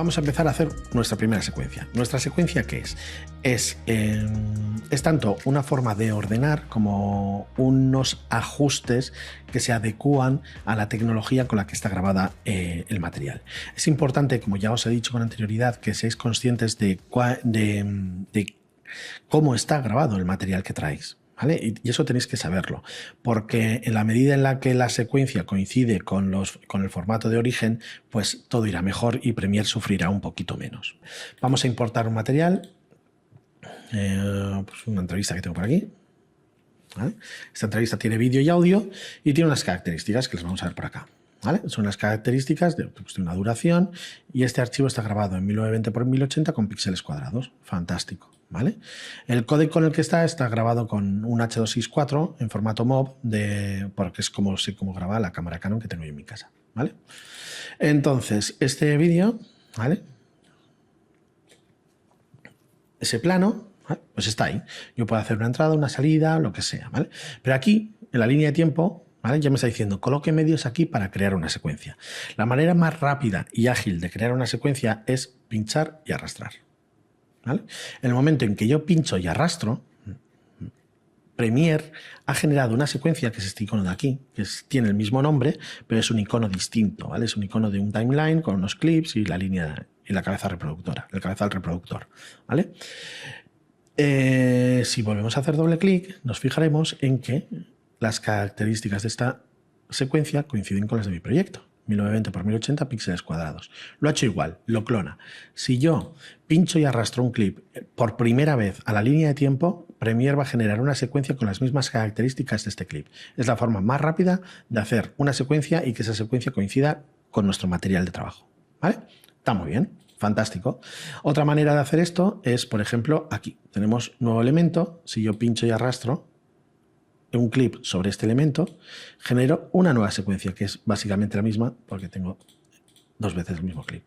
vamos a empezar a hacer nuestra primera secuencia. ¿Nuestra secuencia qué es? Es tanto una forma de ordenar como unos ajustes que se adecúan a la tecnología con la que está grabada el material. Es importante, como ya os he dicho con anterioridad, que seáis conscientes de cómo está grabado el material que traéis. ¿Vale? Y eso tenéis que saberlo, porque en la medida en la que la secuencia coincide con el formato de origen, pues todo irá mejor y Premiere sufrirá un poquito menos. Vamos a importar un material, pues una entrevista que tengo por aquí. ¿Vale? Esta entrevista tiene vídeo y audio y tiene unas características que les vamos a ver por acá. ¿Vale? Son las características de una duración y este archivo está grabado en 1920 x 1080 con píxeles cuadrados. Fantástico. ¿Vale? El códec con el que está grabado con un H264 en formato MOV, porque es como graba la cámara Canon que tengo yo en mi casa. ¿Vale? Entonces, este vídeo, ¿vale? Ese plano, ¿vale? Pues está ahí. Yo puedo hacer una entrada, una salida, lo que sea. ¿Vale? Pero aquí, en la línea de tiempo, ¿vale? Ya me está diciendo, coloque medios aquí para crear una secuencia. La manera más rápida y ágil de crear una secuencia es pinchar y arrastrar. ¿Vale? En el momento en que yo pincho y arrastro, Premiere ha generado una secuencia que es este icono de aquí, que tiene el mismo nombre, pero es un icono distinto, ¿vale? Es un icono de un timeline con unos clips y la línea y la cabeza reproductora, el cabezal reproductor, ¿vale? Si volvemos a hacer doble clic, nos fijaremos en que las características de esta secuencia coinciden con las de mi proyecto. 1920 x 1080 píxeles cuadrados. Lo ha hecho igual, lo clona. Si yo pincho y arrastro un clip por primera vez a la línea de tiempo, Premiere va a generar una secuencia con las mismas características de este clip. Es la forma más rápida de hacer una secuencia y que esa secuencia coincida con nuestro material de trabajo. ¿Vale? Está muy bien. Fantástico. Otra manera de hacer esto es, por ejemplo, aquí. Tenemos nuevo elemento. Si yo pincho y arrastro un clip sobre este elemento, genero una nueva secuencia, que es básicamente la misma, porque tengo dos veces el mismo clip.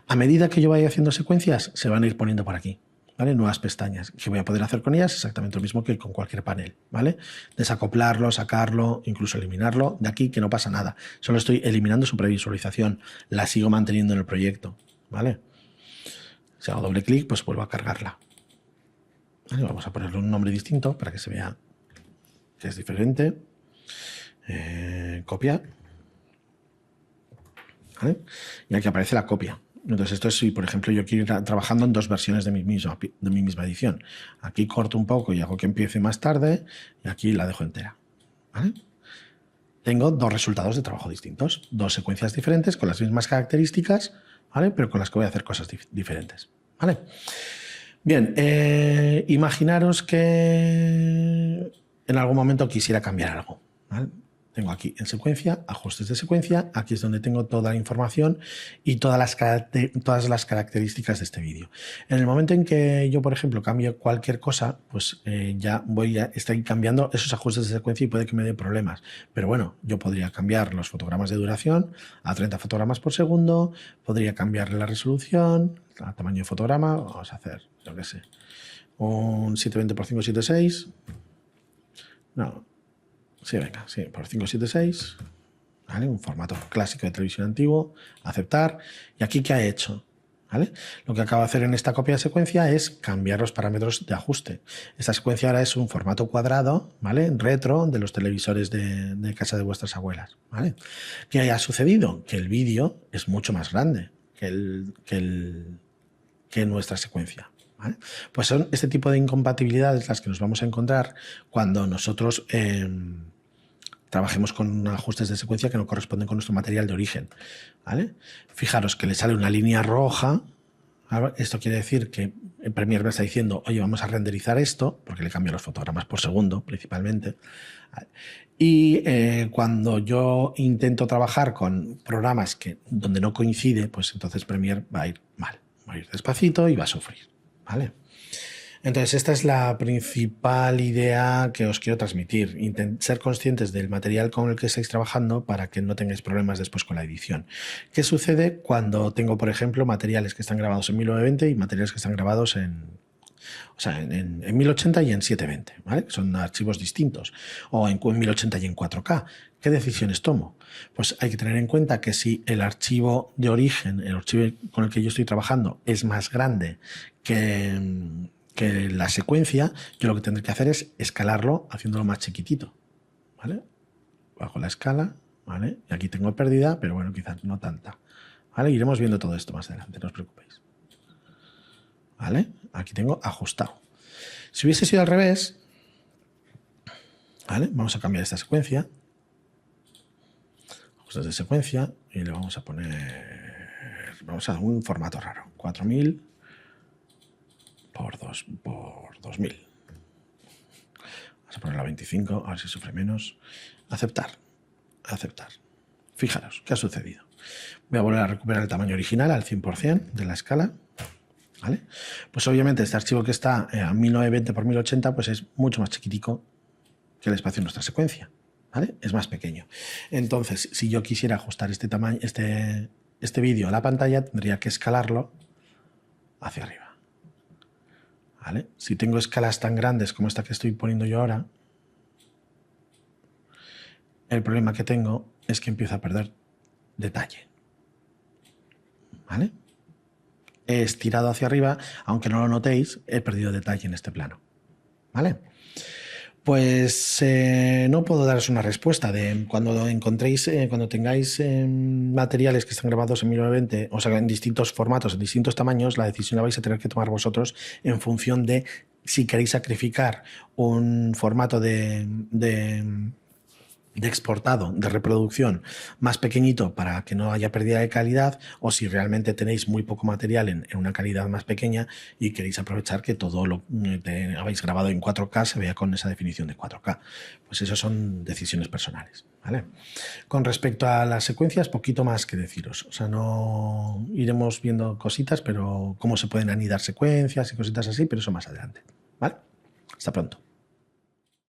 A medida que yo vaya haciendo secuencias, se van a ir poniendo por aquí, ¿vale? Nuevas pestañas, que voy a poder hacer con ellas exactamente lo mismo que con cualquier panel, ¿vale? Desacoplarlo, sacarlo, incluso eliminarlo. De aquí que no pasa nada. Solo estoy eliminando su previsualización. La sigo manteniendo en el proyecto, ¿vale? Si hago doble clic, pues vuelvo a cargarla. ¿Vale? Vamos a ponerle un nombre distinto para que se vea que es diferente. Copiar. ¿Vale? Y aquí aparece la copia. Entonces esto es si, por ejemplo, yo quiero ir trabajando en dos versiones de mi misma edición. Aquí corto un poco y hago que empiece más tarde y aquí la dejo entera. ¿Vale? Tengo dos resultados de trabajo distintos, dos secuencias diferentes con las mismas características, ¿vale? Pero con las que voy a hacer cosas diferentes. ¿Vale? Bien, imaginaros que en algún momento quisiera cambiar algo, ¿vale? Tengo aquí en secuencia, ajustes de secuencia, aquí es donde tengo toda la información y todas las características de este vídeo. En el momento en que yo, por ejemplo, cambio cualquier cosa, pues ya voy a estar cambiando esos ajustes de secuencia y puede que me dé problemas. Pero bueno, yo podría cambiar los fotogramas de duración a 30 fotogramas por segundo, podría cambiarle la resolución, el tamaño de fotograma, vamos a hacer, yo qué sé, un 720 x 576. No, sí, venga, sí, por 576, ¿vale? Un formato clásico de televisión antiguo, aceptar. ¿Y aquí qué ha hecho? ¿Vale? Lo que acabo de hacer en esta copia de secuencia es cambiar los parámetros de ajuste. Esta secuencia ahora es un formato cuadrado, ¿vale? Retro de los televisores de casa de vuestras abuelas, ¿vale? ¿Qué haya sucedido? Que el vídeo es mucho más grande que nuestra secuencia. ¿Vale? Pues son este tipo de incompatibilidades las que nos vamos a encontrar cuando nosotros trabajemos con ajustes de secuencia que no corresponden con nuestro material de origen. ¿Vale? Fijaros que le sale una línea roja. Esto quiere decir que Premiere me está diciendo, oye, vamos a renderizar esto, porque le cambio los fotogramas por segundo principalmente. Y cuando yo intento trabajar con programas donde no coincide, pues entonces Premiere va a ir mal, va a ir despacito y va a sufrir. ¿Vale? Entonces, esta es la principal idea que os quiero transmitir. Ser conscientes del material con el que estáis trabajando para que no tengáis problemas después con la edición. ¿Qué sucede cuando tengo, por ejemplo, materiales que están grabados en 1920 y materiales que están grabados en O sea, en 1080 y en 720, ¿vale? Son archivos distintos. O en 1080 y en 4K. ¿Qué decisiones tomo? Pues hay que tener en cuenta que si el archivo de origen, el archivo con el que yo estoy trabajando, es más grande que la secuencia, yo lo que tendré que hacer es escalarlo haciéndolo más chiquitito, ¿vale? Bajo la escala, ¿vale? Y aquí tengo pérdida, pero bueno, quizás no tanta. ¿Vale? Iremos viendo todo esto más adelante, no os preocupéis. ¿Vale? Aquí tengo ajustado. Si hubiese sido al revés, ¿vale? Vamos a cambiar esta secuencia. Ajustes de secuencia y le vamos a poner, vamos a un formato raro, 4000 por 2000. Vamos a ponerla a 25, a ver si sufre menos. Aceptar, aceptar. Fijaros, ¿qué ha sucedido? Voy a volver a recuperar el tamaño original al 100% de la escala. ¿Vale? Pues obviamente este archivo que está a 1920 por 1080 pues es mucho más chiquitico que el espacio en nuestra secuencia, ¿vale? Es más pequeño. Entonces, si yo quisiera ajustar este tamaño, este vídeo a la pantalla, tendría que escalarlo hacia arriba, ¿vale? Si tengo escalas tan grandes como esta que estoy poniendo yo ahora, el problema que tengo es que empiezo a perder detalle, ¿vale? He estirado hacia arriba, aunque no lo notéis, he perdido detalle en este plano, ¿vale? Pues no puedo daros una respuesta de cuando encontréis, cuando tengáis materiales que están grabados en 1920, o sea, en distintos formatos, en distintos tamaños, la decisión la vais a tener que tomar vosotros en función de si queréis sacrificar un formato de exportado, de reproducción más pequeñito para que no haya pérdida de calidad, o si realmente tenéis muy poco material en una calidad más pequeña y queréis aprovechar que todo lo que habéis grabado en 4K se vea con esa definición de 4K. Pues eso son decisiones personales, ¿vale? Con respecto a las secuencias, poquito más que deciros. O sea, no iremos viendo cositas, pero cómo se pueden anidar secuencias y cositas así, pero eso más adelante, ¿vale? Hasta pronto.